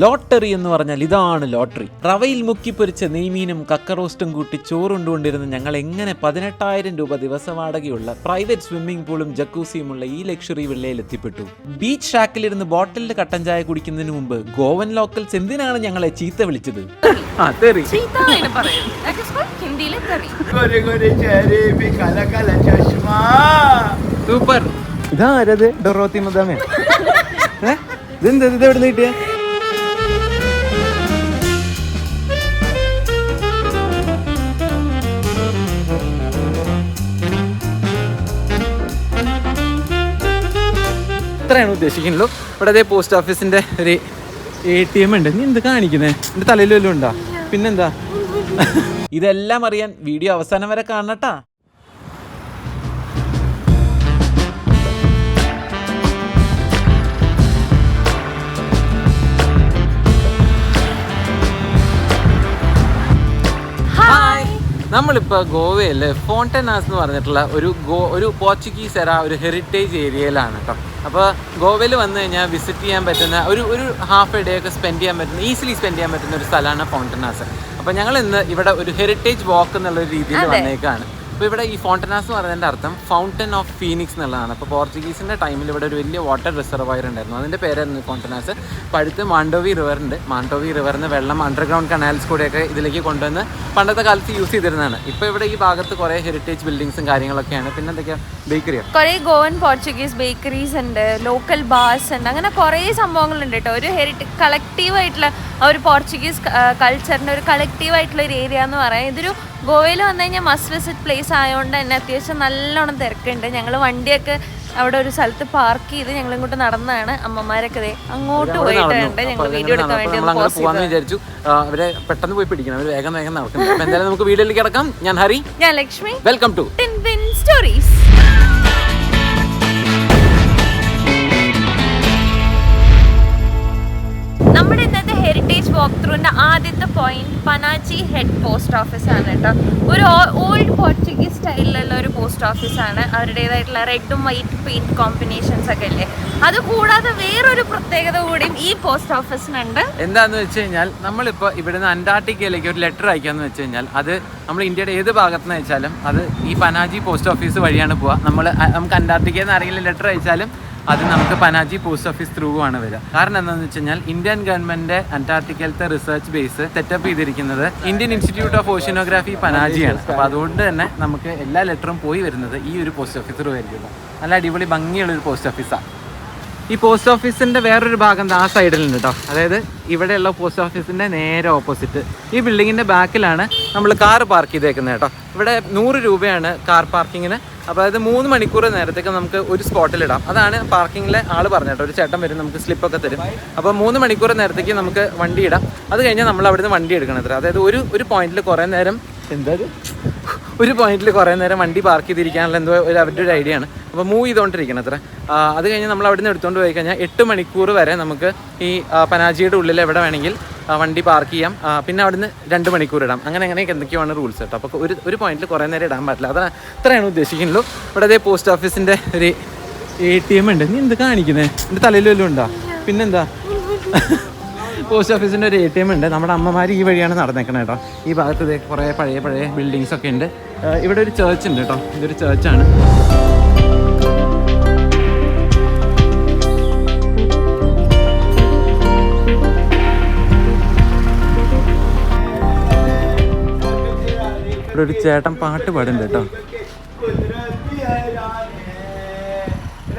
Lottery എന്ന് പറഞ്ഞാൽ ഇതാണ് ലോട്ടറി. റവയിൽ മുക്കിപ്പൊരിച്ച നെയ്മീനും കക്കറോസ്റ്റും കൂട്ടി ചോറുണ്ടുകൊണ്ടിരുന്ന ഞങ്ങൾ എങ്ങനെ 18,000 രൂപ ദിവസവാടകയുള്ള പ്രൈവറ്റ് സ്വിമ്മിംഗ് പൂളും ജക്കൂസിയുമുള്ള ഈ ലക്ഷറി വില്ലയിൽ എത്തിപ്പെട്ടു. ബീച്ച് ഷാക്കിലിരുന്ന് ബോട്ടിലിൽ കട്ടൻ ചായ കുടിക്കുന്നതിന് മുമ്പ് ഗോവൻ ലോക്കൽസ് എന്തിനാണ് ഞങ്ങളെ ചീത്ത വിളിച്ചത്? സൂപ്പർ. ഇതാരത്? ഡൊറോത്തി മദാമേ. ഇതെന്താ ഇത് എവിടെ നിന്ന് കിട്ടിയ? ഇത്രയാണ് ഉദ്ദേശിക്കുന്നുള്ളൂ. ഇവിടെ അതേ പോസ്റ്റ് ഓഫീസിന്റെ ഒരു ATM ഉണ്ട്. നീ എന്ത് കാണിക്കുന്നേ? എന്റെ തലയിൽ വല്ലതും ഉണ്ടോ? പിന്നെന്താ? ഇതെല്ലാം അറിയാൻ വീഡിയോ അവസാനം വരെ കാണട്ടാ. നമ്മളിപ്പോൾ ഗോവയിൽ ഫോണ്ടനാസ് എന്ന് പറഞ്ഞിട്ടുള്ള ഒരു പോർച്ചുഗീസ് എറ ഒരു ഹെറിറ്റേജ് ഏരിയയിലാണ് കേട്ടോ. അപ്പോൾ ഗോവയിൽ വന്നു കഴിഞ്ഞാൽ വിസിറ്റ് ചെയ്യാൻ പറ്റുന്ന ഒരു ഹാഫ് എ ഡേ ഒക്കെ ഈസിലി സ്പെൻഡ് ചെയ്യാൻ പറ്റുന്ന ഒരു സ്ഥലമാണ് ഫോണ്ടനാസ്. അപ്പോൾ ഞങ്ങൾ ഇന്ന് ഇവിടെ ഒരു ഹെറിറ്റേജ് വാക്ക് എന്നുള്ള രീതിയിൽ വന്നേക്കാണ്. അപ്പോൾ ഇവിടെ ഈ ഫോണ്ടനാസ് എന്ന് പറയുന്നതിൻ്റെ അർത്ഥം ഫൗണ്ടൻ ഓഫ് ഫീനിക്സ് എന്നുള്ളതാണ്. അപ്പോൾ പോർച്ചുഗീസിൻ്റെ ടൈമിൽ ഇവിടെ ഒരു വലിയ വാട്ടർ റിസർവയർ ഉണ്ടായിരുന്നു, അതിൻ്റെ പേരായിരുന്നു ഫോണ്ടനാസ്. അപ്പോൾ അടുത്ത് മാണ്ടോവി റിവറുണ്ട്. മാണ്ടോവി റിവറിന് വെള്ളം അണ്ടർഗ്രൗണ്ട് കനാൽസ് കൂടെയൊക്കെ ഇതിലേക്ക് കൊണ്ടുവന്ന് പണ്ടത്തെ കാലത്ത് യൂസ് ചെയ്തിരുന്നതാണ്. ഇപ്പോൾ ഇവിടെ ഈ ഭാഗത്ത് കുറേ ഹെറിറ്റേജ് ബിൽഡിങ്സും കാര്യങ്ങളൊക്കെയാണ്. പിന്നെ എന്തൊക്കെയാണ്? ബേക്കറിയോ? കുറേ ഗോവൻ പോർച്ചുഗീസ് ബേക്കറീസ് ഉണ്ട്, ലോക്കൽ ബാർസ് ഉണ്ട്, അങ്ങനെ കുറേ സംഭവങ്ങളുണ്ട് കേട്ടോ. ഒരു കളക്റ്റീവായിട്ടുള്ള ഒരു പോർച്ചുഗീസ് കൾച്ചറിൻ്റെ ഒരു കളക്റ്റീവായിട്ടുള്ള ഒരു ഏരിയ എന്ന് പറയാം. ഇതൊരു ഗോവയിൽ വന്നു കഴിഞ്ഞാൽ മസ്റ്റ് വിസിറ്റ് പ്ലേസ് ആയതുകൊണ്ട് തന്നെ അത്യാവശ്യം നല്ലോണം തിരക്കുണ്ട്. ഞങ്ങൾ വണ്ടിയൊക്കെ അവിടെ ഒരു സ്ഥലത്ത് പാർക്ക് ചെയ്ത് ഞങ്ങൾ ഇങ്ങോട്ട് നടന്നതാണ്. അമ്മമാരൊക്കെ അങ്ങോട്ട് പോയിട്ടുണ്ട്. ഞങ്ങൾ വീഡിയോ എടുക്കാൻ വേണ്ടി വിചാരിച്ചു. അവരെ പെട്ടെന്ന് പോയി പിടിക്കണം, അവർ വേഗം നടക്കുന്നു. എന്തായാലും നമുക്ക് വീഡിയോയിലേക്ക് കിടക്കാം. ഞാൻ ഹരി, ഞാൻ Lakshmi. Welcome to tin tin stories. നമ്മുടെ ഇന്നത്തെ ഹെറിറ്റേജ് വാക്ക് ത്രൂവിന്റെ ആദ്യത്തെ point Panaji head post office ആണ് കേട്ടോ. ഒരു ഓൾഡ് പോർച്ചുഗീസ് സ്റ്റൈലിലുള്ള ഒരു പോസ്റ്റ് ഓഫീസാണ്. അവരുടേതായിട്ടുള്ള റെഡും വൈറ്റ് പെയിന്റ് കോമ്പിനേഷൻസ് ഒക്കെ അല്ലേ. അത് കൂടാതെ വേറൊരു പ്രത്യേകത കൂടിയും ഈ പോസ്റ്റ് ഓഫീസിനുണ്ട്. എന്താന്ന് വെച്ച് കഴിഞ്ഞാൽ നമ്മളിപ്പോൾ ഇവിടുന്ന് അന്റാർട്ടിക്കയിലേക്ക് ഒരു ലെറ്റർ അയക്കാന്ന് വെച്ച് കഴിഞ്ഞാൽ അത് നമ്മൾ ഇന്ത്യയുടെ ഏത് ഭാഗത്തുനിന്ന് അയച്ചാലും അത് ഈ പനാജി പോസ്റ്റ് ഓഫീസ് വഴിയാണ് പോവുക. നമുക്ക് അന്റാർട്ടിക്കയിൽ നിന്ന് ആരെങ്കിലും ലെറ്റർ അയച്ചാലും അത് നമുക്ക് പനാജി പോസ്റ്റ് ഓഫീസ് ത്രൂ ആണ് വരിക. കാരണം എന്താണെന്ന് വെച്ച് കഴിഞ്ഞാൽ ഇന്ത്യൻ ഗവൺമെന്റ് അന്റാർട്ടിക്കയിലത്തെ റിസർച്ച് ബേസ് സെറ്റപ്പ് ചെയ്തിരിക്കുന്നത് ഇന്ത്യൻ ഇൻസ്റ്റിറ്റ്യൂട്ട് ഓഫ് ഓഷ്യനോഗ്രാഫി പനാജിയാണ്. അപ്പോൾ അതുകൊണ്ട് തന്നെ നമുക്ക് എല്ലാ ലെറ്ററും പോയി വരുന്നത് ഈ ഒരു പോസ്റ്റ് ഓഫീസ് ത്രൂ ആയിരിക്കും. നല്ല അടിപൊളി ഭംഗിയുള്ളൊരു പോസ്റ്റ് ഓഫീസാണ്. ഈ പോസ്റ്റ് ഓഫീസിൻ്റെ വേറൊരു ഭാഗം ആ സൈഡിലുണ്ട് കേട്ടോ. അതായത് ഇവിടെയുള്ള പോസ്റ്റ് ഓഫീസിൻ്റെ നേരെ ഓപ്പോസിറ്റ് ഈ ബിൽഡിങ്ങിൻ്റെ ബാക്കിലാണ് നമ്മൾ കാർ പാർക്ക് ചെയ്തേക്കുന്നത് കേട്ടോ. ഇവിടെ 100 രൂപയാണ് കാർ പാർക്കിങ്ങിന്. അപ്പോൾ അതായത് 3 മണിക്കൂർ നേരത്തേക്ക് നമുക്ക് ഒരു സ്പോട്ടിലിടാം. അതാണ് പാർക്കിങ്ങിലെ ആൾ പറഞ്ഞിട്ടോ. ഒരു ചേട്ടൻ വരും, നമുക്ക് സ്ലിപ്പൊക്കെ തരും. അപ്പോൾ 3 മണിക്കൂർ നേരത്തേക്ക് നമുക്ക് വണ്ടി ഇടാം. അത് കഴിഞ്ഞാൽ നമ്മൾ അവിടുന്ന് വണ്ടി എടുക്കണത്ര. അതായത് ഒരു പോയിന്റിൽ കുറേ നേരം വണ്ടി പാർക്ക് ചെയ്തിരിക്കാനുള്ള എന്തോ അവരുടെ ഒരു ഐഡിയ ആണ്. അപ്പോൾ മൂവ് ചെയ്തുകൊണ്ടിരിക്കണം അത്ര. അത് കഴിഞ്ഞ് നമ്മൾ അവിടുന്ന് എടുത്തുകൊണ്ട് പോയി കഴിഞ്ഞാൽ 8 മണിക്കൂർ വരെ നമുക്ക് ഈ പനാജിയുടെ ഉള്ളിൽ എവിടെ വേണമെങ്കിൽ വണ്ടി പാർക്ക് ചെയ്യാം. പിന്നെ അവിടുന്ന് 2 മണിക്കൂർ ഇടാം. അങ്ങനെയൊക്കെ എന്തൊക്കെയാണ് റൂൾസ് കേട്ടോ. അപ്പോൾ ഒരു പോയിന്റിൽ കുറേ നേരം ഇടാൻ പറ്റില്ല. അത്രയാണ് ഉദ്ദേശിക്കുന്നുള്ളൂ. ഇവിടെ അതേ പോസ്റ്റ് ഓഫീസിൻ്റെ ഒരു ATM ഉണ്ട്. നീ എന്ത് കാണിക്കുന്നേ? എൻ്റെ തലയിൽ വല്ലതും ഉണ്ടോ? പിന്നെന്താ? പോസ്റ്റ് ഓഫീസിൻ്റെ ഒരു ATM ഉണ്ട്. നമ്മുടെ അമ്മമാർ ഈ വഴിയാണ് നടന്നേക്കണേ കേട്ടോ. ഈ ഭാഗത്ത് കുറേ പഴയ ബിൽഡിങ്സ് ഒക്കെ ഉണ്ട്. ഇവിടെ ഒരു ചേർച്ച് ഉണ്ട് കേട്ടോ. ഇതൊരു ചേർച്ചാണ്. ഇവിടെ ഒരു ചേട്ടൻ പാട്ട് പാടുന്നുണ്ട് കേട്ടോ.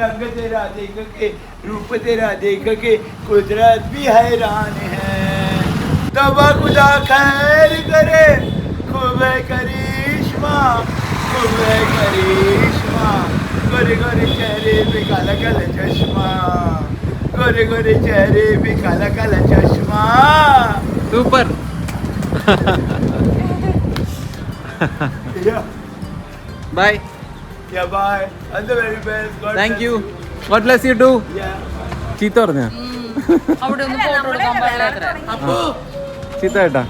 रंग तेरा देख के रूप तेरा देख के कुदरत भी हैरान है. तबा खुदा खैर करे खूब करिश्मा गोरे गोरे चेहरे पे काला काला चश्मा गोरे गोरे चेहरे पे काला काला चश्मा. Super. Bye. Yeah, bye. All the very best. God Thank you. God bless you too. Yeah. ചീത്ത പറഞ്ഞോ? ചീത്ത കേട്ടാ?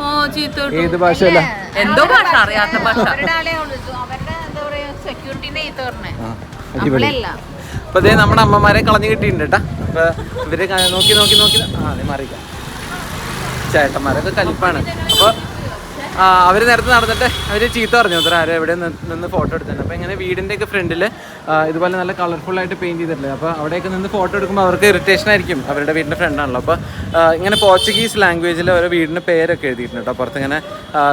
ഏത് ഭാഷയല്ല? എന്തോ ഭാഷ അറിയാത്ത ഭാഷ. അപ്പൊ അതേ നമ്മുടെ അമ്മമാരെ കളഞ്ഞു കിട്ടിയിട്ടുണ്ട് കേട്ടാ. അപ്പൊ ഇവര് നോക്കി അതെ മാറിക്കാം. ചേട്ടന്മാരൊക്കെ കലിപ്പാണ്. അപ്പോൾ അവർ നേരത്തെ നടന്നിട്ട് അവർ ചീത്ത പറഞ്ഞു അത്ര ആരും എവിടെ നിന്ന് ഫോട്ടോ എടുത്തിട്ടുണ്ട്. അപ്പോൾ ഇങ്ങനെ വീടിൻ്റെയൊക്കെ ഫ്രണ്ടിൽ ഇതുപോലെ നല്ല കളർഫുള്ളായിട്ട് പെയിൻറ്റ് ചെയ്തിട്ടില്ലേ. അപ്പോൾ അവിടെയൊക്കെ നിന്ന് ഫോട്ടോ എടുക്കുമ്പോൾ അവർക്ക് ഇറിറ്റേഷൻ ആയിരിക്കും, അവരുടെ വീടിൻ്റെ ഫ്രണ്ടാണല്ലോ. അപ്പോൾ ഇങ്ങനെ പോർച്ചുഗീസ് ലാംഗ്വേജിൽ ഓരോ വീടിൻ്റെ പേരൊക്കെ എഴുതിയിട്ടുണ്ട് കേട്ടോ. പുറത്ത് ഇങ്ങനെ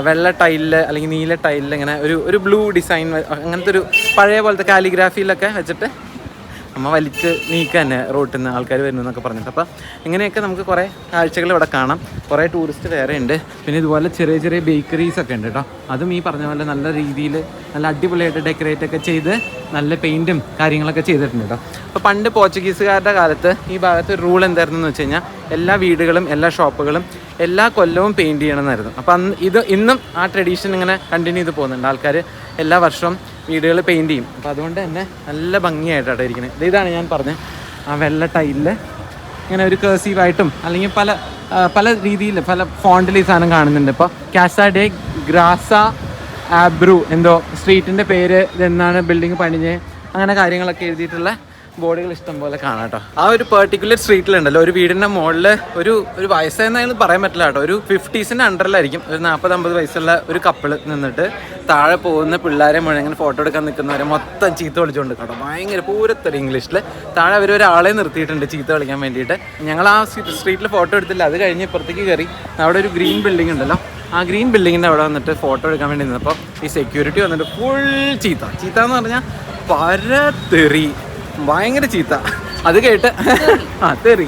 വെള്ള ടൈലിൽ അല്ലെങ്കിൽ നീല ടൈലിൽ ഇങ്ങനെ ഒരു ബ്ലൂ ഡിസൈൻ അങ്ങനത്തെ ഒരു പഴയ പോലത്തെ കാലിഗ്രാഫിയിലൊക്കെ വെച്ചിട്ട് അമ്മ വലിച്ച് നീക്കുക തന്നെ റോട്ടിൽ നിന്ന് ആൾക്കാർ വരുന്നു എന്നൊക്കെ പറഞ്ഞിട്ട്. അപ്പോൾ ഇങ്ങനെയൊക്കെ നമുക്ക് കുറേ കാഴ്ചകൾ ഇവിടെ കാണാം. കുറേ ടൂറിസ്റ്റ് വേറെ ഉണ്ട്. പിന്നെ ഇതുപോലെ ചെറിയ ചെറിയ ബേക്കറീസ് ഒക്കെ ഉണ്ട് കേട്ടോ. അതും ഈ പറഞ്ഞ പോലെ നല്ല രീതിയിൽ നല്ല അടിപൊളിയായിട്ട് ഡെക്കറേറ്റ് ഒക്കെ ചെയ്ത് നല്ല പെയിൻറ്റും കാര്യങ്ങളൊക്കെ ചെയ്തിട്ടുണ്ട് കേട്ടോ. അപ്പോൾ പണ്ട് പോർച്ചുഗീസുകാരുടെ കാലത്ത് ഈ ഭാഗത്ത് ഒരു റൂൾ എന്തായിരുന്നു എന്ന് വെച്ച് കഴിഞ്ഞാൽ എല്ലാ വീടുകളും എല്ലാ ഷോപ്പുകളും എല്ലാ കൊല്ലവും പെയിൻറ്റ് ചെയ്യണമെന്നായിരുന്നു. അപ്പോൾ ഇന്നും ആ ട്രഡീഷൻ ഇങ്ങനെ കണ്ടിന്യൂ ചെയ്ത് പോകുന്നുണ്ട്. ആൾക്കാർ എല്ലാ വർഷവും വീടുകൾ പെയിൻറ്റ് ചെയ്യും. അപ്പോൾ അതുകൊണ്ട് തന്നെ നല്ല ഭംഗിയായിട്ടാണ് ഇരിക്കുന്നത്. ഇതാണ് ഞാൻ പറഞ്ഞത് ആ വെള്ള ടൈലിൽ ഇങ്ങനെ ഒരു കേഴ്സീവായിട്ടും അല്ലെങ്കിൽ പല രീതിയിൽ പല ഫോണ്ടിൽ ഈ സാധനം കാണുന്നുണ്ട്. ഇപ്പോൾ കാസ ഡെ ഗ്രാസ ആബ്രു എന്തോ സ്ട്രീറ്റിൻ്റെ പേര്, ഇതെന്നാണ് ബിൽഡിങ് പണിഞ്ഞ്, അങ്ങനെ കാര്യങ്ങളൊക്കെ എഴുതിയിട്ടുള്ള ബോർഡുകൾ ഇഷ്ടം പോലെ കാണാം കേട്ടോ. ആ ഒരു പെർട്ടിക്കുലർ സ്ട്രീറ്റിലുണ്ടല്ലോ ഒരു വീടിൻ്റെ മുകളിൽ ഒരു വയസ്സായെന്നാലും പറയാൻ പറ്റില്ല കേട്ടോ, ഒരു 50s അണ്ടറിലായിരിക്കും ഒരു 40-50 വയസ്സുള്ള ഒരു കപ്പിൾ നിന്നിട്ട് താഴെ പോകുന്ന പിള്ളേരെ മുഴുവൻ ഇങ്ങനെ ഫോട്ടോ എടുക്കാൻ നിൽക്കുന്നവരെ മൊത്തം ചീത്ത വിളിച്ചുകൊണ്ട് കേട്ടോ. ഭയങ്കര പൂരത്തൊരു ഇംഗ്ലീഷിൽ താഴെ അവർ ഒരാളെ നിർത്തിയിട്ടുണ്ട് ചീത്ത വിളിക്കാൻ വേണ്ടിയിട്ട്. ഞങ്ങൾ ആ സ്ട്രീറ്റിൽ ഫോട്ടോ എടുത്തില്ല. അത് കഴിഞ്ഞ് ഇപ്പുറത്തേക്ക് കയറി അവിടെ ഒരു ഗ്രീൻ ബിൽഡിംഗ് ഉണ്ടല്ലോ, ആ ഗ്രീൻ ബിൽഡിങ്ങിൻ്റെ അവിടെ വന്നിട്ട് ഫോട്ടോ എടുക്കാൻ വേണ്ടി നിന്നപ്പോൾ ഈ സെക്യൂരിറ്റി വന്നിട്ട് ഫുൾ ചീത്ത എന്ന് പറഞ്ഞാൽ പരതെറി, ഭയങ്കര ചീത്ത. അത് കേട്ട് തെറി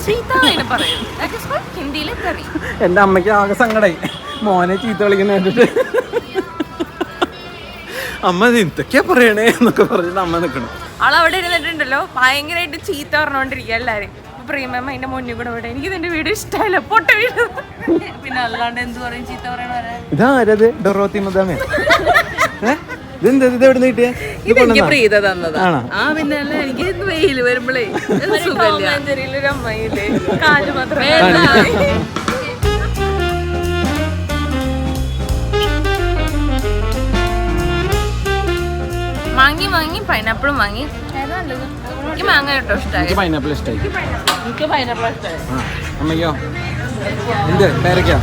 എൻ്റെ അമ്മയ്ക്ക് ആകെ സങ്കടമായി, മോനെ ചീത്ത വിളിക്കുന്ന കേട്ടിട്ട്. അമ്മ എന്തൊക്കെയാ പറയണേ എന്നൊക്കെ പറഞ്ഞിട്ട് അമ്മ നിൽക്കണം. ആളവിടെ ഇരുന്നിട്ടുണ്ടല്ലോ ഭയങ്കരമായിട്ട് ചീത്ത പറഞ്ഞോണ്ടിരിക്കുക എല്ലാരും. പ്രീമിയം അതിന്റെ മുന്നിൽ കൂടെ ഇവിടെ എനിക്ക് നിന്റെ വീട് ഇഷ്ടമല്ല പൊട്ട വീട്, പിന്നെ അല്ലാണ്ട് എന്ത് പറയും ചീത്ത പറയണവരെ. ഇതാരത് ഡൊറോത്തി മദാമേ? ഇതെന്താ എവിടെ നിന്ന് കിട്ടിയേ? എനിക്ക് വെയില് വരുമ്പോഴേ ഒരു അമ്മയില്ലേ കാല് മാത്രം. വാങ്ങി പൈനാപ്പിളും വാങ്ങി. എനിക്ക് മാങ്ങ കേട്ടോ ഇഷ്ടമായി. പൈനാപ്പിൾ ഇഷ്ടമായി. എനിക്ക് പൈനാപ്പിൾ ഇഷ്ടമായി. അമ്മയ്ക്കോ എന്ത് പേരയ്ക്ക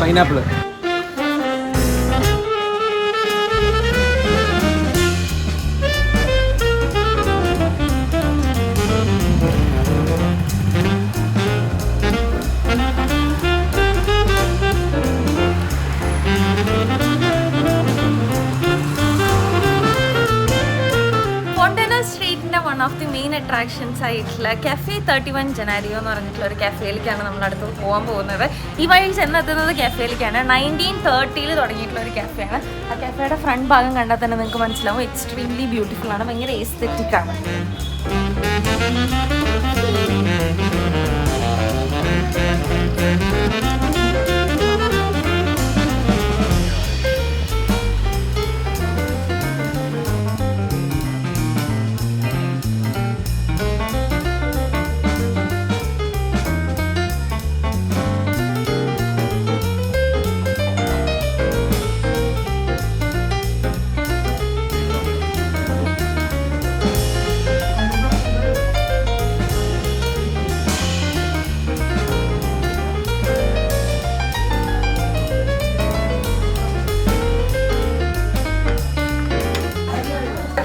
pineapple? One of the main attractions ആയിട്ടുള്ള കഫേ 31 ജനാരിയോ എന്ന് പറഞ്ഞിട്ടുള്ള ഒരു കഫേയിലേക്കാണ് നമ്മൾ അടുത്ത് പോകാൻ പോകുന്നത്. ഈ വഴി ചെന്നെത്തുന്നത് കഫേയിലേക്കാണ്. 1930 തുടങ്ങിയിട്ടുള്ള ഒരു കഫേയാണ്. ആ കഫേയുടെ ഫ്രണ്ട് ഭാഗം കണ്ടാൽ തന്നെ നിങ്ങൾക്ക് മനസ്സിലാവും എക്സ്ട്രീംലി ബ്യൂട്ടിഫുൾ ആണ്, ഭയങ്കര എസ്തെറ്റിക് ആണ്.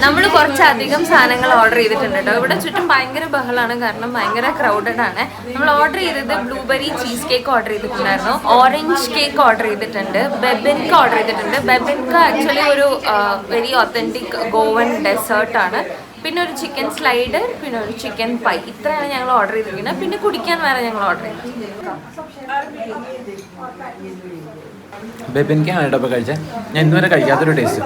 നമ്മൾ കുറച്ചധികം സാധനങ്ങൾ ഓർഡർ ചെയ്തിട്ടുണ്ട് കേട്ടോ. ഇവിടെ ചുറ്റും ഭയങ്കര ബഹളമാണ്, കാരണം ഭയങ്കര ക്രൗഡഡ് ആണ്. നമ്മൾ ഓർഡർ ചെയ്തത് ബ്ലൂബെറി ചീസ് കേക്ക് ഓർഡർ ചെയ്തിട്ടുണ്ടായിരുന്നു, ഓറഞ്ച് കേക്ക് ഓർഡർ ചെയ്തിട്ടുണ്ട്, ബെബിൻക ഓർഡർ ചെയ്തിട്ടുണ്ട്. ബെബിൻക ആക്ച്വലി ഒരു വെരി ഒത്തന്റിക് ഗോവൻ ഡെസേർട്ട് ആണ്. പിന്നെ ഒരു ചിക്കൻ സ്ലൈഡ്, പിന്നെ ഒരു ചിക്കൻ പൈ. ഇത്രയാണ് ഞങ്ങൾ ഓർഡർ ചെയ്തിരിക്കുന്നത്. പിന്നെ കുടിക്കാൻ വേറെ ഞങ്ങൾ ഓർഡർ ചെയ്തിട്ടുണ്ട്. ബെബിൻക്കാണ് കേട്ടോ ഇപ്പോൾ കഴിച്ചത്. ഞാൻ ഇന്നുവരെ കഴിക്കാത്തൊരു ടേസ്റ്റ്.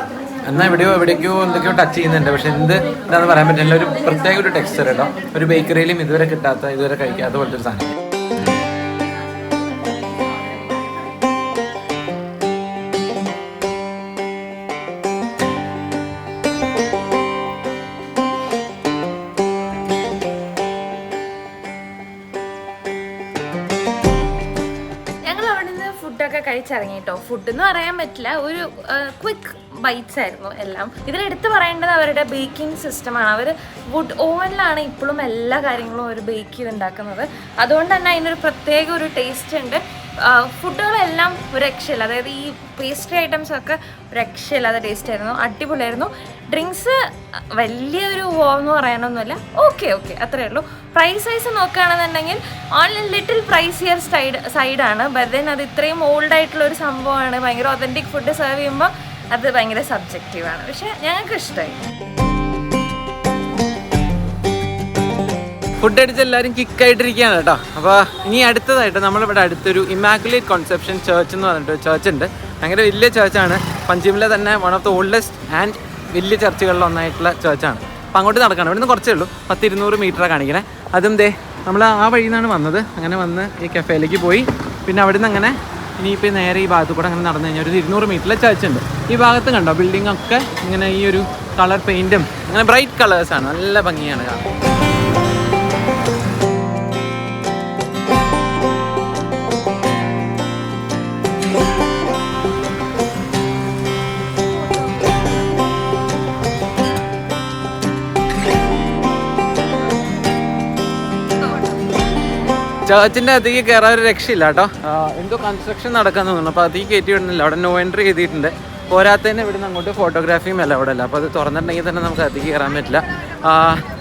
എന്നാൽ എവിടെയൊക്കെയോ എന്തൊക്കെയോ ടച്ച് ചെയ്യുന്നുണ്ട്, പക്ഷെ എന്താണെന്ന് പറയാൻ പറ്റില്ല. ഒരു പ്രത്യേക ഒരു ടെക്സ്ചർ കേട്ടോ, ഒരു ബേക്കറിയിലും ഇതുവരെ കിട്ടാത്ത, ഇതുവരെ കഴിക്കാത്ത പോലത്തെ ഒരു സാധനം. ഫുഡൊക്കെ കഴിച്ചിറങ്ങി കേട്ടോ. ഫുഡ് എന്ന് പറയാൻ പറ്റില്ല, ഒരു ക്വിക്ക് ബൈറ്റ്സ് ആയിരുന്നു എല്ലാം. ഇതിലെടുത്ത് പറയേണ്ടത് അവരുടെ ബേക്കിംഗ് സിസ്റ്റമാണ്. അവർ വുഡ് ഓവനിലാണ് ഇപ്പോഴും എല്ലാ കാര്യങ്ങളും അവർ ബേക്ക് ചെയ്തുണ്ടാക്കുന്നത്. അതുകൊണ്ട് തന്നെ അതിനൊരു പ്രത്യേക ഒരു ടേസ്റ്റ് ഉണ്ട്. ഫുഡുകളെല്ലാം ഒരു രക്ഷയില്ല, അതായത് ഈ പേസ്ട്രി ഐറ്റംസ് ഒക്കെ രക്ഷയില്ലാതെ ടേസ്റ്റ് ആയിരുന്നു, അടിപൊളിയായിരുന്നു. ഡ്രിങ്ക്സ് വലിയൊരു എന്ന് പറയാനൊന്നുമില്ല, ഓക്കെ അത്രയേ ഉള്ളൂ. പ്രൈസ് വൈസ് നോക്കുകയാണെന്നുണ്ടെങ്കിൽ ഓൺലൈൻ ലിറ്റിൽ പ്രൈസിയർ സൈഡാണ്. ബട്ട് ദെൻ അത് ഇത്രയും ഓൾഡ് ആയിട്ടുള്ള ഒരു സംഭവമാണ്. ഭയങ്കര ഒതൻറ്റിക് ഫുഡ് സെർവ് ചെയ്യുമ്പോൾ അത് ഭയങ്കര സബ്ജക്റ്റീവാണ്. പക്ഷെ ഞങ്ങൾക്ക് ഇഷ്ടമായി. ഫുഡ് അടിച്ച് എല്ലാവരും കിക്കായിട്ടിരിക്കുകയാണ് കേട്ടോ. അപ്പോൾ ഇനി അടുത്തതായിട്ട് നമ്മളിവിടെ അടുത്തൊരു ഇമാക്കുലേറ്റ് കോൺസെപ്ഷൻ ചർച്ച് എന്ന് പറഞ്ഞിട്ട് ചർച്ച് ഉണ്ട്. ഭയങ്കര വലിയ ചർച്ചാണ്. പഞ്ചിമിലെ തന്നെ one of the oldest and വലിയ ചർച്ചുകളിൽ ഒന്നായിട്ടുള്ള ചർച്ചാണ്. അപ്പോൾ അങ്ങോട്ട് നടക്കണം. ഇവിടുന്ന് കുറച്ചേ ഉള്ളൂ, 100-200 മീറ്ററാണ് കാണിക്കണേ. അതും നമ്മൾ ആ വഴിയിൽ നിന്നാണ് വന്നത്. അങ്ങനെ വന്ന് ഈ കഫേയിലേക്ക് പോയി, പിന്നെ അവിടെ നിന്ന് അങ്ങനെ ഇനിയിപ്പോൾ നേരെ ഈ ഭാഗത്ത് കൂടെ അങ്ങനെ നടന്നു കഴിഞ്ഞാൽ ഒരു 200 മീറ്ററിലെ ചർച്ച് ഉണ്ട്. ഈ ഭാഗത്ത് കണ്ടോ ബിൽഡിംഗ് ഒക്കെ ഇങ്ങനെ ഈ ഒരു കളർ പെയിൻറ്റും അങ്ങനെ ബ്രൈറ്റ് കളേഴ്സാണ്, നല്ല ഭംഗിയാണ് കാണാൻ. ചർച്ചിൻ്റെ അകത്തേക്ക് കയറാൻ ഒരു രക്ഷയില്ല കേട്ടോ. എന്തോ കൺസ്ട്രക്ഷൻ നടക്കാൻ തോന്നുന്നു. അപ്പോൾ അധികം കയറ്റി വിടുന്നില്ല. അവിടെ നോ എൻട്രി ചെയ്തിട്ടുണ്ട്. പോരാത്തതിന് ഇവിടുന്ന് അങ്ങോട്ട് ഫോട്ടോഗ്രാഫിയും അല്ല അവിടെ അല്ല. അപ്പോൾ അത് തുറന്നിട്ടുണ്ടെങ്കിൽ തന്നെ നമുക്ക് അധികം കയറാൻ പറ്റില്ല.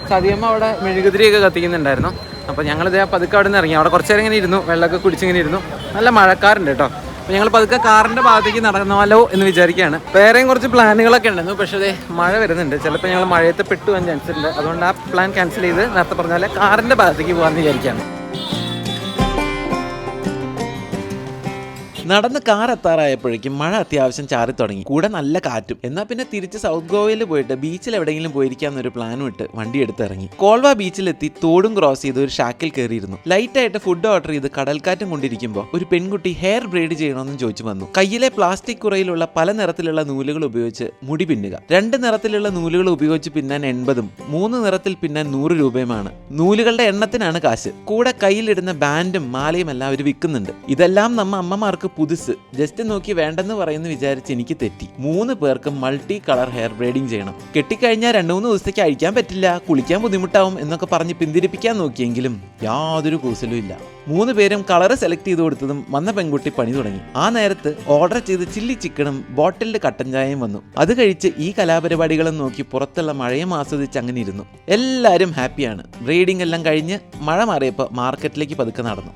സതിയമ്മ അവിടെ മെഴുകുതിരിയൊക്കെ കത്തിക്കുന്നുണ്ടായിരുന്നു. അപ്പോൾ ഞങ്ങളിത് പതുക്കെ അവിടെ നിന്ന് ഇറങ്ങി. അവിടെ കുറച്ച് നേരം ഇങ്ങനെ ഇരുന്നു, വെള്ളമൊക്കെ കുടിച്ചിങ്ങനെ ഇരുന്നു. നല്ല മഴക്കാറുണ്ട് കേട്ടോ. അപ്പോൾ ഞങ്ങൾ പതുക്കെ കാറിൻ്റെ ഭാഗത്തേക്ക് നടന്നാലോ എന്ന് വിചാരിക്കുകയാണ്. വേറെയും കുറച്ച് പ്ലാനുകളൊക്കെ ഉണ്ടായിരുന്നു, പക്ഷേ അതേ മഴ വരുന്നുണ്ട്. ചിലപ്പോൾ ഞങ്ങൾ മഴയത്ത് പെട്ടുപോകാൻ ചാൻസ് ഉണ്ട്. അതുകൊണ്ട് ആ പ്ലാൻ ക്യാൻസൽ ചെയ്ത് നേരത്തെ പറഞ്ഞാൽ കാറിൻ്റെ ഭാഗത്തേക്ക് പോകാമെന്ന് വിചാരിക്കുകയാണ്. നടന്ന് കാർ എത്താറായപ്പോഴേക്കും മഴ അത്യാവശ്യം ചാറി തുടങ്ങി, കൂടെ നല്ല കാറ്റും. എന്നാൽ പിന്നെ തിരിച്ച് സൗത്ത് ഗോവയിൽ പോയിട്ട് ബീച്ചിൽ എവിടെയെങ്കിലും പോയിരിക്കാമെന്നൊരു പ്ലാനും ഇട്ട് വണ്ടി എടുത്തിറങ്ങി. കോൾവ ബീച്ചിലെത്തി തോടും ക്രോസ് ചെയ്ത് ഒരു ഷാക്കിൽ കയറിയിരുന്നു. ലൈറ്റായിട്ട് ഫുഡ് ഓർഡർ ചെയ്ത് കടൽക്കാറ്റും കൊണ്ടിരിക്കുമ്പോൾ ഒരു പെൺകുട്ടി ഹെയർ ബ്രെയ്ഡ് ചെയ്യണമെന്നും ചോദിച്ചു വന്നു. കയ്യിലെ പ്ലാസ്റ്റിക് കുറയിലുള്ള പല നിറത്തിലുള്ള നൂലുകൾ ഉപയോഗിച്ച് മുടി പിന്നുക. 2 നിറത്തിലുള്ള നൂലുകൾ ഉപയോഗിച്ച് പിന്നാൻ 80ഉം 3 നിറത്തിൽ പിന്നാൻ 100 രൂപയുമാണ്. നൂലുകളുടെ എണ്ണത്തിനാണ് കാശ്. കൂടെ കയ്യിലിടുന്ന ബാൻഡും മാലയും എല്ലാം അവർ വിൽക്കുന്നുണ്ട്. ഇതെല്ലാം നമ്മ അമ്മമാർക്ക് പുതുസ്. ജസ്റ്റ് നോക്കി വേണ്ടെന്ന് പറയുന്നു വിചാരിച്ച് എനിക്ക് തെറ്റി. 3 പേർക്കും മൾട്ടി കളർ ഹെയർ ബ്രെയ്ഡിങ് ചെയ്യണം. കെട്ടിക്കഴിഞ്ഞാൽ 2-3 ദിവസത്തേക്ക് അഴിക്കാൻ പറ്റില്ല, കുളിക്കാൻ ബുദ്ധിമുട്ടാവും എന്നൊക്കെ പറഞ്ഞ് പിന്തിരിപ്പിക്കാൻ നോക്കിയെങ്കിലും യാതൊരു കൂസലും ഇല്ല. 3 പേരും കളർ സെലക്ട് ചെയ്ത് കൊടുത്തതും വന്ന പെൺകുട്ടി പണി തുടങ്ങി. ആ നേരത്ത് ഓർഡർ ചെയ്ത് ചില്ലി ചിക്കനും ബോട്ടിൽഡ് കട്ടൻ ചായയും വന്നു. അത് കഴിച്ച് ഈ കലാപരിപാടികളും നോക്കി പുറത്തുള്ള മഴയും ആസ്വദിച്ച് അങ്ങനെ ഇരുന്നു. എല്ലാവരും ഹാപ്പിയാണ്. ബ്രീഡിംഗ് എല്ലാം കഴിഞ്ഞ് മഴ മാറിയപ്പോൾ മാർക്കറ്റിലേക്ക് പതുക്കെ നടന്നു.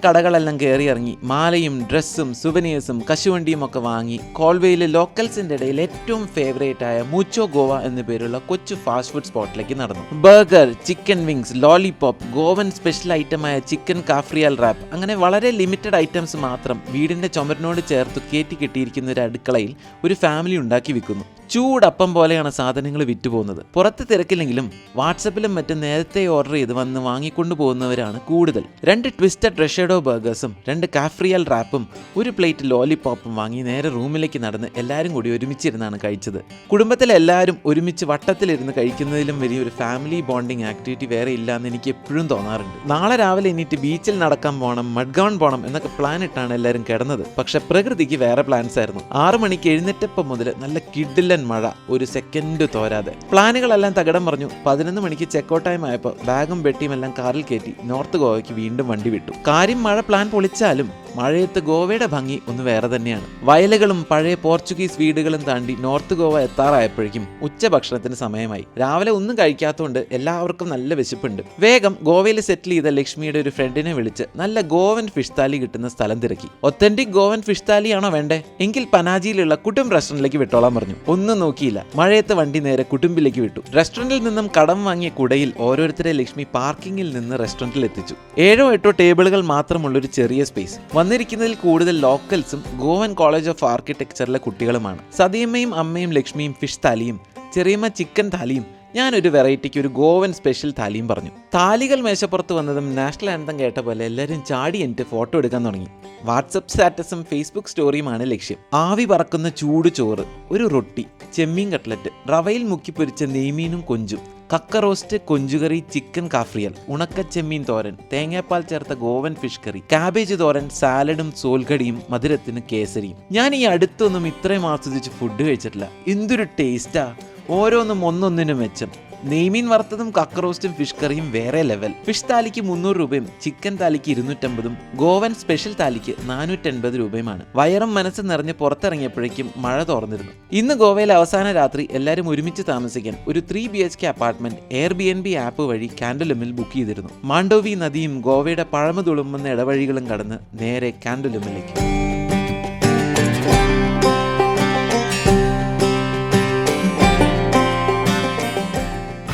കടകളെല്ലാം കയറി ഇറങ്ങി മാലയും ഡ്രസ്സും സുവനിയേഴ്സും കശുവണ്ടിയും ഒക്കെ വാങ്ങി കോൾവേയിലെ ലോക്കൽസിന്റെ ഇടയിൽ ഏറ്റവും ഫേവറേറ്റ് ആയ മൂച്ചോ ഗോവ എന്ന പേരുള്ള കൊച്ചു ഫാസ്റ്റ് ഫുഡ് സ്പോട്ടിലേക്ക് നടന്നു. Burger, chicken wings, lollipop, Goan special ഐറ്റമായ ചിക്കൻ കാഫ്രിയാൽ റാപ്പ്, അങ്ങനെ വളരെ ലിമിറ്റഡ് ഐറ്റംസ് മാത്രം വീടിന്റെ ചുമരിനോട് ചേർത്ത് കയറ്റി കെട്ടിയിരിക്കുന്ന ഒരു അടുക്കളയിൽ ഒരു ഫാമിലി ഉണ്ടാക്കി വിൽക്കുന്നു. ചൂടപ്പം പോലെയാണ് സാധനങ്ങൾ വിറ്റുപോകുന്നത്. പുറത്ത് തിരക്കില്ലെങ്കിലും വാട്സപ്പിലും മറ്റും നേരത്തെ ഓർഡർ ചെയ്ത് വന്ന് വാങ്ങിക്കൊണ്ടു പോകുന്നവരാണ് കൂടുതൽ. 2 ട്വിസ്റ്റഡ് റെഷഡോ ബർഗേഴ്സും 2 കാഫ്രിയാൽ റാപ്പും 1 പ്ലേറ്റ് ലോലിപോപ്പും വാങ്ങി നേരെ റൂമിലേക്ക് നടന്ന് എല്ലാവരും കൂടി ഒരുമിച്ചിരുന്നാണ് കഴിച്ചത്. കുടുംബത്തിലെ എല്ലാവരും ഒരുമിച്ച് വട്ടത്തിലിരുന്ന് കഴിക്കുന്നതിലും വലിയൊരു ഫാമിലി ബോണ്ടിങ് ആക്ടിവിറ്റി വേറെ ഇല്ലയെന്ന് എനിക്ക് എപ്പോഴും തോന്നാറുണ്ട്. നാളെ രാവിലെ എണീറ്റ് ബീച്ചിൽ നടക്കാൻ പോകണം, മഡ്ഗൗൺ പോകണം എന്നൊക്കെ പ്ലാൻ ഇട്ടാണ് എല്ലാവരും കിടന്നത്. പക്ഷെ പ്രകൃതിക്ക് വേറെ പ്ലാൻസ് ആയിരുന്നു. 6 മണിക്ക് എഴുന്നേറ്റപ്പം മുതൽ നല്ല കിഡിലൻ മഴ, ഒരു സെക്കൻഡ് തോരാതെ. പ്ലാനുകളെല്ലാം തകിടം പറഞ്ഞു. 11 മണിക്ക് ചെക്കൗട്ട് ടൈം ആയപ്പോൾ ബാഗും പെട്ടിയും എല്ലാം കാറിൽ കയറ്റി നോർത്ത് ഗോവയ്ക്ക് വീണ്ടും വണ്ടി വിട്ടു. കാര്യം മഴ പ്ലാൻ പൊളിച്ചാലും മഴയത്ത് ഗോവയുടെ ഭംഗി ഒന്ന് വേറെ തന്നെയാണ്. വയലുകളും പഴയ പോർച്ചുഗീസ് വീടുകളും താണ്ടി നോർത്ത് ഗോവ എത്താറായപ്പോഴേക്കും ഉച്ചഭക്ഷണത്തിന് സമയമായി. രാവിലെ ഒന്നും കഴിക്കാത്തതുകൊണ്ട് എല്ലാവർക്കും നല്ല വിശപ്പുണ്ട്. വേഗം ഗോവയിൽ സെറ്റിൽ ചെയ്ത ലക്ഷ്മിയുടെ ഒരു ഫ്രണ്ടിനെ വിളിച്ച് നല്ല ഗോവൻ ഫിഷ് താലി കിട്ടുന്ന സ്ഥലം തിരക്കി. ഒത്തന്റിക് ഗോവൻ ഫിഷ് താലിയാണോ വേണ്ടേ? എങ്കിൽ പനാജിയിലുള്ള കുടുംബ റെസ്റ്റോറന്റിലേക്ക് വിട്ടോളാൻ പറഞ്ഞു. ഒന്നും നോക്കിയില്ല, മഴയത്ത് വണ്ടി നേരെ കുടുംബിലേക്ക് വിട്ടു. റെസ്റ്റോറന്റിൽ നിന്നും കടം വാങ്ങിയ കുടയിൽ ഓരോരുത്തരെ ലക്ഷ്മി പാർക്കിങ്ങിൽ നിന്ന് റെസ്റ്റോറന്റിൽ എത്തിച്ചു. 7-8 ടേബിളുകൾ മാത്രമുള്ളൊരു ചെറിയ സ്പേസ്. വന്നിരിക്കുന്നതിൽ കൂടുതൽ ലോക്കൽസും ഗോവൻ കോളേജ് ഓഫ് ആർക്കിടെക്ചറിലെ കുട്ടികളുമാണ്. സതിയമ്മയും അമ്മയും ലക്ഷ്മിയും ഫിഷ് താലിയും, ചെറിയമ്മ ചിക്കൻ താലിയും, ഞാനൊരു വെറൈറ്റിക്ക് ഒരു ഗോവൻ സ്പെഷ്യൽ താലിയും പറഞ്ഞു. താലികൾ മേശപ്പുറത്ത് വന്നതും നാഷണൽ ആന്തം കേട്ട പോലെ എല്ലാവരും ചാടി എന്നിട്ട് ഫോട്ടോ എടുക്കാൻ തുടങ്ങി. വാട്സപ്പ് സ്റ്റാറ്റസും ഫേസ്ബുക്ക് സ്റ്റോറിയുമാണ് ലക്ഷ്യം. ആവി പറക്കുന്ന ചൂട് ചോറ്, ഒരു റൊട്ടി, ചെമ്മീൻ കട്ട്ലറ്റ്, റവയിൽ മുക്കിപ്പൊരിച്ച നെയ്മീനും കൊഞ്ചും, കക്ക റോസ്റ്റ്, കൊഞ്ചുകറി, ചിക്കൻ കാഫ്രിയൽ, ഉണക്ക ചെമ്മീൻ തോരൻ, തേങ്ങാപ്പാൽ ചേർത്ത ഗോവൻ ഫിഷ് കറി, കാബേജ് തോരൻ, സാലഡും സോൽകടിയും, മധുരത്തിന് കേസരിയും. ഞാൻ ഈ അടുത്തൊന്നും ഇത്രയും ആസ്വദിച്ച് ഫുഡ് കഴിച്ചിട്ടില്ല. എന്തൊരു ടേസ്റ്റാ! ഓരോന്നും ഒന്നൊന്നിനും മെച്ചം. നെയ്മീൻ വറുത്തതും കക്ക റോസ്റ്റും ഫിഷ് കറിയും വേറെ ലെവൽ. ഫിഷ് താലിക്ക് 300 രൂപയും ചിക്കൻ താലിക്ക് 250, ഗോവൻ സ്പെഷ്യൽ താലിക്ക് 480 രൂപയുമാണ്. വയറും മനസ്സും നിറഞ്ഞ് പുറത്തിറങ്ങിയപ്പോഴേക്കും മഴ തോർന്നിരുന്നു. ഇന്ന് ഗോവയിലെ അവസാന രാത്രി എല്ലാവരും ഒരുമിച്ച് താമസിക്കാൻ ഒരു 3 BHK അപ്പാർട്ട്മെന്റ് Airbnb ആപ്പ് വഴി കാൻഡലുമിൽ ബുക്ക് ചെയ്തിരുന്നു. മാണ്ടോവി നദിയും ഗോവയുടെ പഴമ തുളുമ്പുന്ന ഇടവഴികളും കടന്ന് നേരെ കാൻഡലുമിലേക്ക്.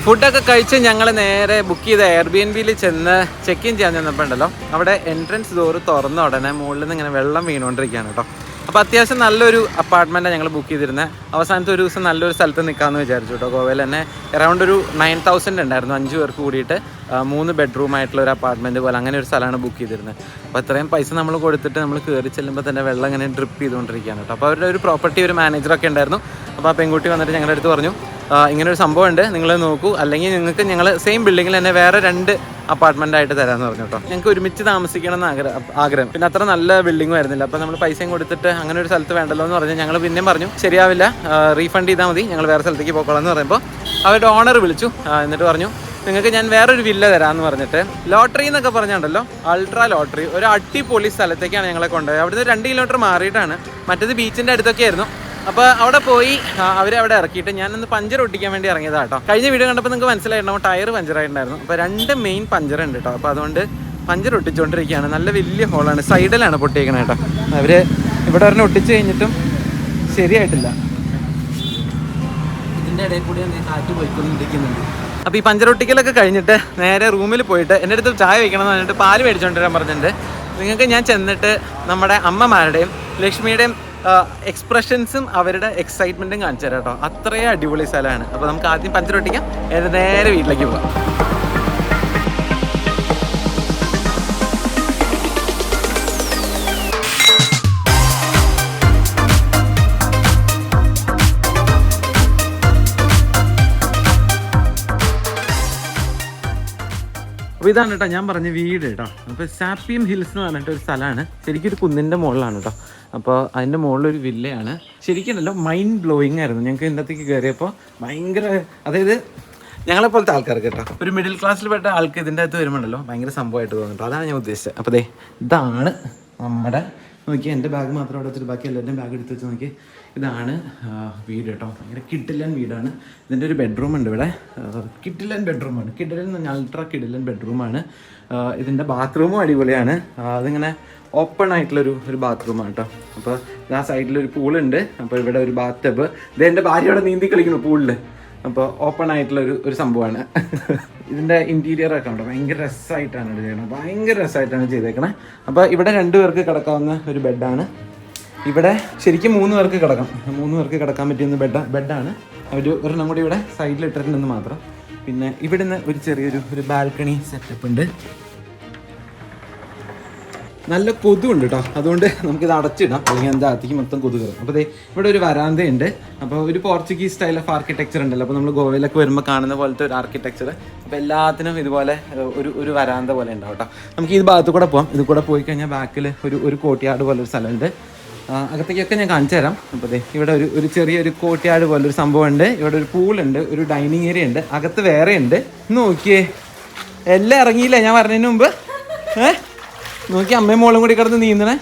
ഫുഡൊക്കെ കഴിച്ച് ഞങ്ങൾ നേരെ ബുക്ക് ചെയ്ത Airbnb-യിൽ ചെന്ന് ചെക്ക് ഇൻ ചെയ്യാൻ ചെന്നപ്പോൾ ഉണ്ടല്ലോ, അവിടെ എൻട്രൻസ് ഡോറ് തുറന്ന ഉടനെ മുകളിൽ നിന്ന് ഇങ്ങനെ വെള്ളം വീണുകൊണ്ടിരിക്കുകയാണ് കേട്ടോ. അപ്പോൾ അത്യാവശ്യം നല്ലൊരു അപ്പാർട്ട്മെൻറ്റാണ് ഞങ്ങൾ ബുക്ക് ചെയ്തിരുന്നത്. അവസാനത്തെ ഒരു ദിവസം നല്ലൊരു സ്ഥലത്ത് നിൽക്കാമെന്ന് വിചാരിച്ചു കേട്ടോ. ഗോവയിൽ തന്നെ അറൗണ്ട് ഒരു 9,000 ഉണ്ടായിരുന്നു 5 പേർക്ക് കൂടിയിട്ട് 3 ബെഡ്റൂം ആയിട്ടുള്ള ഒരു അപ്പാർട്ട്മെൻറ്റ് പോലെ അങ്ങനെ ഒരു സ്ഥലമാണ് ബുക്ക് ചെയ്തിരുന്നത്. അപ്പോൾ അത്രയും പൈസ നമ്മൾ കൊടുത്തിട്ട് നമ്മൾ കയറി ചെല്ലുമ്പോൾ തന്നെ വെള്ളം ഇങ്ങനെ ഡ്രിപ്പ് ചെയ്തുകൊണ്ടിരിക്കുകയാണ് കേട്ടോ. അപ്പോൾ അവരുടെ ഒരു പ്രോപ്പർട്ടി ഒരു മാനേജറൊക്കെ ഉണ്ടായിരുന്നു. അപ്പോൾ ആ പെൺകുട്ടി വന്നിട്ട് ഞങ്ങളുടെ അടുത്ത് പറഞ്ഞു, ഇങ്ങനൊരു സംഭവം ഉണ്ട്, നിങ്ങൾ നോക്കൂ, അല്ലെങ്കിൽ നിങ്ങൾക്ക് ഞങ്ങൾ സെയിം ബിൽഡിങ്ങിൽ തന്നെ വേറെ 2 അപ്പാർട്ട്മെൻ്റ് ആയിട്ട് തരാമെന്ന് പറഞ്ഞു കേട്ടോ. ഞങ്ങൾക്ക് ഒരുമിച്ച് താമസിക്കണം എന്ന് ആഗ്രഹം. പിന്നെ അത്ര നല്ല ബിൽഡിംഗ് വരുന്നില്ല. അപ്പോൾ നമ്മൾ പൈസയും കൊടുത്തിട്ട് അങ്ങനെ ഒരു സ്ഥലത്ത് വേണ്ടല്ലോ എന്ന് പറഞ്ഞ് ഞങ്ങൾ പിന്നെയും പറഞ്ഞു ശരിയാവില്ല, റീഫണ്ട് ചെയ്താൽ മതി, ഞങ്ങൾ വേറെ സ്ഥലത്തേക്ക് പോക്കോളാം എന്ന് പറയുമ്പോൾ അവരുടെ ഓണർ വിളിച്ചു. എന്നിട്ട് പറഞ്ഞു നിങ്ങൾക്ക് ഞാൻ വേറൊരു വില്ല തരാമെന്ന് പറഞ്ഞിട്ട് ലോട്ടറി എന്നൊക്കെ പറഞ്ഞുണ്ടല്ലോ, അൾട്രാ ലോട്ടറി, ഒരു അടിപൊളി സ്ഥലത്തേക്കാണ് ഞങ്ങളെ കൊണ്ടുപോയത്. അവിടുന്ന് 2 കിലോമീറ്റർ മാറിയിട്ടാണ്. മറ്റേത് ബീച്ചിൻ്റെ അടുത്തൊക്കെ ആയിരുന്നു. അപ്പോൾ അവിടെ പോയി അവരവിടെ ഇറക്കിയിട്ട് ഞാനൊന്ന് പഞ്ചർ ഒട്ടിക്കാൻ വേണ്ടി ഇറങ്ങിയതാണ് കേട്ടോ. കഴിഞ്ഞ വീഡിയോ കണ്ടപ്പോൾ നിങ്ങൾക്ക് മനസ്സിലായിട്ടുണ്ടാവും ടയർ പഞ്ചറായിട്ടുണ്ടായിരുന്നു. അപ്പോൾ 2 മെയിൻ പഞ്ചറുണ്ട് കേട്ടോ. അപ്പോൾ അതുകൊണ്ട് പഞ്ചർ ഒട്ടിച്ചുകൊണ്ടിരിക്കുകയാണ്. നല്ല വലിയ ഹോളാണ്, സൈഡിലാണ് പൊട്ടിയേക്കണത് കേട്ടോ. അവർ ഇവിടെ ഒരെണ്ണം ഒട്ടിച്ച് കഴിഞ്ഞിട്ടും ശരിയായിട്ടില്ല. ഇതിൻ്റെ ഇടയിൽ കൂടി കാറ്റ് പോയിക്കൊണ്ടിരിക്കുന്നുണ്ട്. അപ്പോൾ ഈ പഞ്ചറൊട്ടിക്കലൊക്കെ കഴിഞ്ഞിട്ട് നേരെ റൂമിൽ പോയിട്ട് എൻ്റെ അടുത്ത് ചായ വയ്ക്കണം എന്ന് പറഞ്ഞിട്ട് പാല് മേടിച്ചുകൊണ്ടിരാൻ പറഞ്ഞിട്ടുണ്ട്. നിങ്ങൾക്ക് ഞാൻ ചെന്നിട്ട് നമ്മുടെ അമ്മമാരുടെയും ലക്ഷ്മിയുടെയും എക്സ്പ്രഷൻസും അവരുടെ എക്സൈറ്റ്മെൻറ്റും കാണിച്ചു തരാം കേട്ടോ. അത്രയും അടിപൊളി സ്ഥലമാണ്. അപ്പോൾ നമുക്ക് ആദ്യം പഞ്ചറൊട്ടിക്കാം, നേരെ വീട്ടിലേക്ക് പോകാം. അപ്പോൾ ഇതാണ് കേട്ടോ ഞാൻ പറഞ്ഞ വീട് കേട്ടോ. അപ്പോൾ സാപ്പിയം ഹിൽസ് എന്ന് പറഞ്ഞിട്ട് ഒരു സ്ഥലമാണ്. ശരിക്കും ഒരു കുന്നിൻ്റെ മുകളിലാണ് കേട്ടോ. അപ്പോൾ അതിൻ്റെ മുകളിലൊരു വില്ലയാണ്. ശരിക്കുമല്ലോ മൈൻഡ് ബ്ലോയിങ് ആയിരുന്നു. ഞങ്ങൾക്ക് ഇതിനകത്തേക്ക് കയറിയപ്പോൾ ഭയങ്കര, അതായത് ഞങ്ങളെപ്പോലത്തെ ആൾക്കാർക്ക് കേട്ടോ, ഒരു മിഡിൽ ക്ലാസ്സിൽപ്പെട്ട ആൾക്ക് ഇതിൻ്റെ അകത്ത് വരുമ്പോഴല്ലോ ഭയങ്കര സംഭവമായിട്ട് തോന്നിട്ടോ. അതാണ് ഞാൻ ഉദ്ദേശിച്ചത്. അപ്പോൾ ദേ ഇതാണ് നമ്മുടെ, നോക്കി എൻ്റെ ബാഗ് മാത്രം അവിടെ വെച്ചിട്ട് ബാക്കി എല്ലാവരുടെയും ബാഗ് എടുത്ത് വെച്ച് നോക്കി. ഇതാണ് വീട് കേട്ടോ. ഭയങ്കര കിഡിലൻ വീടാണ്. ഇതിൻ്റെ ഒരു ബെഡ്റൂം ഉണ്ട് ഇവിടെ. കിഡിലൻ ബെഡ്റൂമാണ്. കിഡിലൻ എന്ന് പറഞ്ഞാൽ അൾട്രാ കിഡിലൻ ബെഡ്റൂമാണ്. ഇതിൻ്റെ ബാത്റൂമും അടിപൊളിയാണ്. അതിങ്ങനെ ഓപ്പൺ ആയിട്ടുള്ളൊരു ബാത്റൂമാണ് കേട്ടോ. അപ്പോൾ ആ സൈഡിലൊരു പൂളുണ്ട്. അപ്പോൾ ഇവിടെ ഒരു ബാത്ത് ടബ്. ഇത് എൻ്റെ ഭാര്യ അവിടെ നീന്തി കളിക്കുന്നു പൂളിൽ. അപ്പോൾ ഓപ്പൺ ആയിട്ടുള്ളൊരു സംഭവമാണ്. ഇതിൻ്റെ ഇൻറ്റീരിയറൊക്കെ ഉണ്ടോ ഭയങ്കര രസമായിട്ടാണ് ചെയ്യണത്. ഭയങ്കര രസമായിട്ടാണ് ചെയ്തേക്കണേ. അപ്പോൾ ഇവിടെ 2 പേർക്ക് കിടക്കാവുന്ന ഒരു ബെഡാണ്. ഇവിടെ ശരിക്കും 3 പേർക്ക് കിടക്കാം. 3 പേർക്ക് കിടക്കാൻ പറ്റിയ ബെഡാണ്. ഒരെണ്ണം കൂടി ഇവിടെ സൈഡിൽ ഇട്ടിട്ടുണ്ടെന്ന് മാത്രം. പിന്നെ ഇവിടുന്ന് ഒരു ചെറിയൊരു ബാൽക്കണി സെറ്റപ്പ് ഉണ്ട്. നല്ല കൊതുണ്ട് കേട്ടോ. അതുകൊണ്ട് നമുക്കിത് അടച്ചിടാം, അല്ലെങ്കിൽ എൻ്റെ അകത്തേക്ക് മൊത്തം കൊതു കയറും. അപ്പോൾ ഇവിടെ ഒരു വരാന്തയുണ്ട്. അപ്പോൾ ഒരു പോർച്ചുഗീസ് സ്റ്റൈൽ ഓഫ് ആർക്കിടെക്ചർ ഉണ്ടല്ലോ. അപ്പോൾ നമ്മൾ ഗോവയിലൊക്കെ വരുമ്പോൾ കാണുന്ന പോലത്തെ ഒരു ആർക്കിടെക്ചർ. അപ്പോൾ എല്ലാത്തിനും ഇതുപോലെ ഒരു വരാന്ത പോലെ ഉണ്ടാവും കേട്ടോ. നമുക്ക് ഈ ഭാഗത്ത് കൂടെ പോകാം. ഇത് കൂടെ പോയി കഴിഞ്ഞാൽ ബാക്കിൽ ഒരു കോട്ടിയാട് പോലെ ഒരു സ്ഥലമുണ്ട്. അകത്തേക്കൊക്കെ ഞാൻ കാണിച്ചു തരാം. അപ്പോൾ ഇവിടെ ഒരു ചെറിയൊരു കോട്ടിയാട് പോലൊരു സംഭവമുണ്ട്. ഇവിടെ ഒരു പൂളുണ്ട്, ഒരു ഡൈനിങ് ഏരിയ ഉണ്ട്, അകത്ത് വേറെ ഉണ്ട്. നോക്കിയേ, എല്ലാം ഇറങ്ങിയില്ലേ ഞാൻ പറഞ്ഞതിന് മുമ്പ്? നോക്കി അമ്മയും മോളും കൂടി കിടന്ന് നീന്തണേ.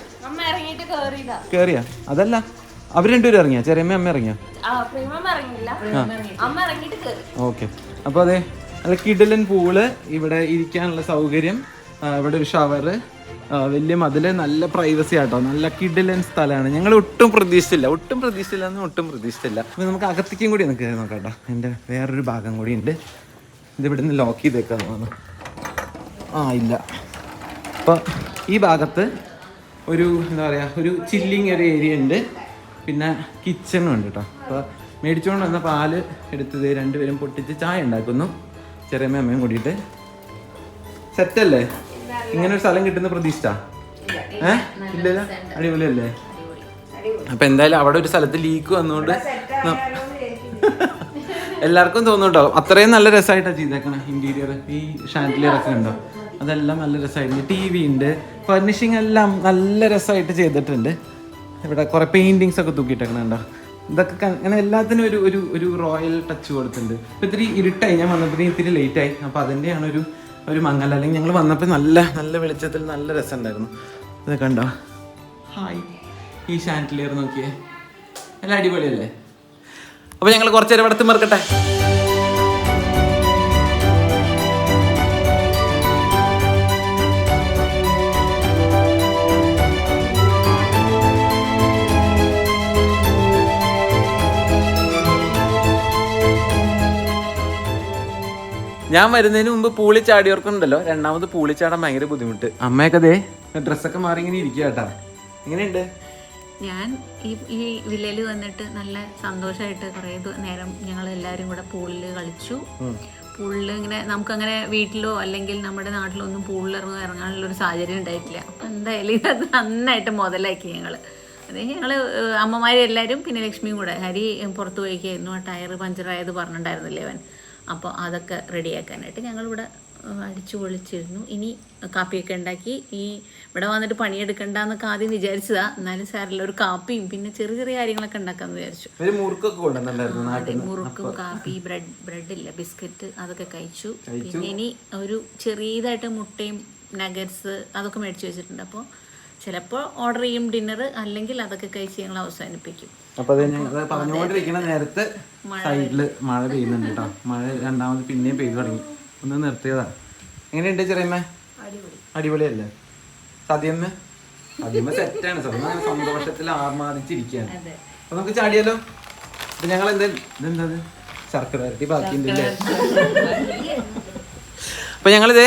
കേറിയാ? അതല്ല, അവർ 2 പേരും ഇറങ്ങിയാ? ചെറിയമ്മ അമ്മ ഇറങ്ങിയാ? ഓക്കെ. അപ്പോൾ അതെ, നല്ല കിടിലൻ പൂള്, ഇവിടെ ഇരിക്കാനുള്ള സൗകര്യം, ഇവിടെ ഒരു ഷവറ്, വലിയ മതില്, നല്ല പ്രൈവസി ആട്ടോ. നല്ല കിടിലൻ സ്ഥലമാണ്. ഞങ്ങൾ ഒട്ടും പ്രതീക്ഷിച്ചില്ല. അപ്പോൾ നമുക്ക് അകത്തേക്കും കൂടി ഒന്ന് കയറി നോക്കാം കേട്ടോ. എൻ്റെ വേറൊരു ഭാഗം കൂടി ഉണ്ട്. ഇത് ഇവിടെ നിന്ന് ലോക്ക് ചെയ്തേക്കാന്ന് തോന്നുന്നു. ഇല്ല. അപ്പോൾ ഈ ഭാഗത്ത് ഒരു എന്താ പറയുക, ഒരു ചില്ലിങ് ഒരു ഏരിയ ഉണ്ട്. പിന്നെ കിച്ചണും ഉണ്ട് കേട്ടോ. അപ്പോൾ മേടിച്ചുകൊണ്ട് വന്ന പാല് എടുത്തത് രണ്ടുപേരും പൊട്ടിച്ച് ചായ ഉണ്ടാക്കുന്നു. ചെറിയമ്മ അമ്മയും കൂടിയിട്ട്. സെറ്റല്ലേ? ഇങ്ങനെ ഒരു സ്ഥലം കിട്ടുന്ന പ്രതീക്ഷ ഇല്ലല്ലോ? അടിപൊളിയല്ലേ? അപ്പൊ എന്തായാലും അവിടെ ഒരു സ്ഥലത്ത് ലീക്ക് വന്നുകൊണ്ട് എല്ലാവർക്കും തോന്നുന്നുണ്ടാവും അത്രയും നല്ല രസമായിട്ടാണ് ചെയ്തേക്കണം. ഇന്റീരിയർ ഈ ഷാൻഡിലിയർ ഒക്കെ ഉണ്ടോ, അതെല്ലാം നല്ല രസമായിരുന്നു. TV ഉണ്ട്, ഫർണിഷിങ് എല്ലാം നല്ല രസമായിട്ട് ചെയ്തിട്ടുണ്ട്. ഇവിടെ കുറെ പെയിന്റിങ്സ് ഒക്കെ തൂക്കിയിട്ടേക്കണുണ്ടോ. ഇതൊക്കെ അങ്ങനെ എല്ലാത്തിനും ഒരു ഒരു ഒരു റോയൽ ടച്ച് കൊടുത്തിട്ടുണ്ട്. ഇപ്പം ഇത്തിരി ഇരുട്ടായി, ഞാൻ വന്നപ്പോഴത്തേക്കും ഇത്തിരി ലേറ്റ് ആയി. അപ്പോൾ അതിൻ്റെയാണ് ഒരു മങ്ങൽ. അല്ലെങ്കിൽ ഞങ്ങൾ വന്നപ്പോൾ നല്ല നല്ല വെളിച്ചത്തിൽ നല്ല രസമുണ്ടായിരുന്നു. ഇതൊക്കെ ഉണ്ടോ? ഹായ്, ഈ ഷാൻഡിലിയർ നോക്കിയേ, നല്ല അടിപൊളിയല്ലേ? അപ്പോൾ ഞങ്ങൾ കുറച്ച് നേരം ഇവിടെ മറക്കട്ടെ. ഞാൻ വരുന്നതിന് മുമ്പ് പൂളി ചാടിയവർക്കുണ്ടല്ലോ രണ്ടാമത് പൂളി ചാടാൻ ഭയങ്കര ബുദ്ധിമുട്ട്. അമ്മയൊക്കെ ദേ ഡ്രസ്സൊക്കെ മാറി ഇങ്ങനെ ഇരിക്കുക കേട്ടാ. എങ്ങനെയുണ്ട്? ഞാൻ ഈ വില്ലയിൽ വന്നിട്ട് നല്ല സന്തോഷമായിട്ട് കുറേ നേരം ഞങ്ങൾ എല്ലാവരും കൂടെ പൂളിൽ കളിച്ചു. പൂളിൽ ഇങ്ങനെ നമുക്കങ്ങനെ വീട്ടിലോ അല്ലെങ്കിൽ നമ്മുടെ നാട്ടിലോ ഒന്നും പൂളിൽ ഇറങ്ങാനുള്ള ഒരു സാഹചര്യം ഉണ്ടായിട്ടില്ല. അപ്പം എന്തായാലും ഇത് നന്നായിട്ട് മുതലാക്കി ഞങ്ങൾ. അത് ഞങ്ങൾ അമ്മമാരെല്ലാവരും പിന്നെ ലക്ഷ്മിയും കൂടെ. ഹരി പുറത്ത് പോയിക്കായിരുന്നു, ആ ടയർ പഞ്ചറായത് പറഞ്ഞിട്ടുണ്ടായിരുന്നില്ലേ അവൻ. അപ്പോൾ അതൊക്കെ റെഡിയാക്കാനായിട്ട് ഞങ്ങളിവിടെ അടിച്ചു പൊളിച്ചിരുന്നു. ഇനി കാപ്പിയൊക്കെ ഉണ്ടാക്കി ഇവിടെ വന്നിട്ട് പണിയെടുക്കണ്ടെന്നൊക്കെ ആദ്യം വിചാരിച്ചതാ. എന്നാലും സാറില്ല, ഒരു കാപ്പിയും പിന്നെ ചെറിയ ചെറിയ കാര്യങ്ങളൊക്കെ ഉണ്ടാക്കാന്ന് വിചാരിച്ചു. അതെ, മുറുക്കും കാപ്പി, ബ്രെഡില്ല, ബിസ്ക്കറ്റ് അതൊക്കെ കഴിച്ചു. പിന്നെ ഇനി ഒരു ചെറിയതായിട്ട് മുട്ടയും നഗറ്റ്സ് അതൊക്കെ മേടിച്ചു വെച്ചിട്ടുണ്ട്. അപ്പോൾ ചിലപ്പോൾ ഓർഡർ ചെയ്യും ഡിന്നർ, അല്ലെങ്കിൽ അതൊക്കെ കഴിച്ച് ഞങ്ങൾ അവസാനിപ്പിക്കും. അപ്പൊ അത് ഞങ്ങൾ പറഞ്ഞുകൊണ്ടിരിക്കുന്ന നേരത്തെ സൈഡില് മഴ പെയ്യുന്നുണ്ട് കേട്ടോ. മഴ രണ്ടാമത് പിന്നെയും പെയ്തു തുടങ്ങി. ഒന്ന് നിർത്തിയതാ. എങ്ങനെയുണ്ട് ചെറിയമ്മ? അടിപൊളിയല്ലേ? സദ്യമ്മ സെറ്റാണ്. സദ്യ സന്തോഷത്തിൽ ആർമാദിച്ചിരിക്കുകയാണ്. അപ്പൊ നമുക്ക് ചാടിയാലോ? അപ്പൊ ഞങ്ങൾ ഇതെന്താ ശർക്കര വരട്ടി ബാക്കിയുണ്ടല്ലേ? അപ്പൊ ഞങ്ങളിത്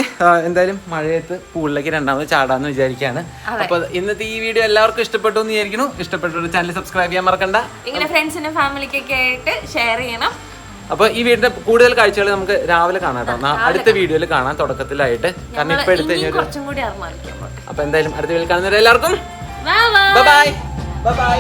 എന്തായാലും മഴയത്ത് പൂളിലേക്ക് രണ്ടാമത് ചാടാന്ന് വിചാരിക്കുകയാണ്. അപ്പൊ ഇന്നത്തെ ഈ വീഡിയോ എല്ലാവർക്കും ഇഷ്ടപ്പെട്ടു എന്ന് വിചാരിക്കുന്നു. ഇഷ്ടപ്പെട്ട ചാനൽ സബ്സ്ക്രൈബ് ചെയ്യാൻ മറക്കണ്ട. ഇങ്ങനെ ഫ്രണ്ട്സിനും ഫാമിലിക്കൊക്കെ ആയിട്ട് ഷെയർ ചെയ്യണം. അപ്പൊ ഈ വീടിന്റെ കൂടുതൽ കാഴ്ചകൾ നമുക്ക് രാവിലെ കാണാം കേട്ടോ. അടുത്ത വീഡിയോയിൽ കാണാം തുടക്കത്തിലായിട്ട്. കാരണം ഇപ്പൊ എടുത്ത് കഴിഞ്ഞാൽ കുറച്ചും കൂടി അറിയാം. അപ്പൊ എന്തായാലും അടുത്ത വീഡിയോയിൽ കാണുന്നവരെ എല്ലാവർക്കും ബൈ ബൈ.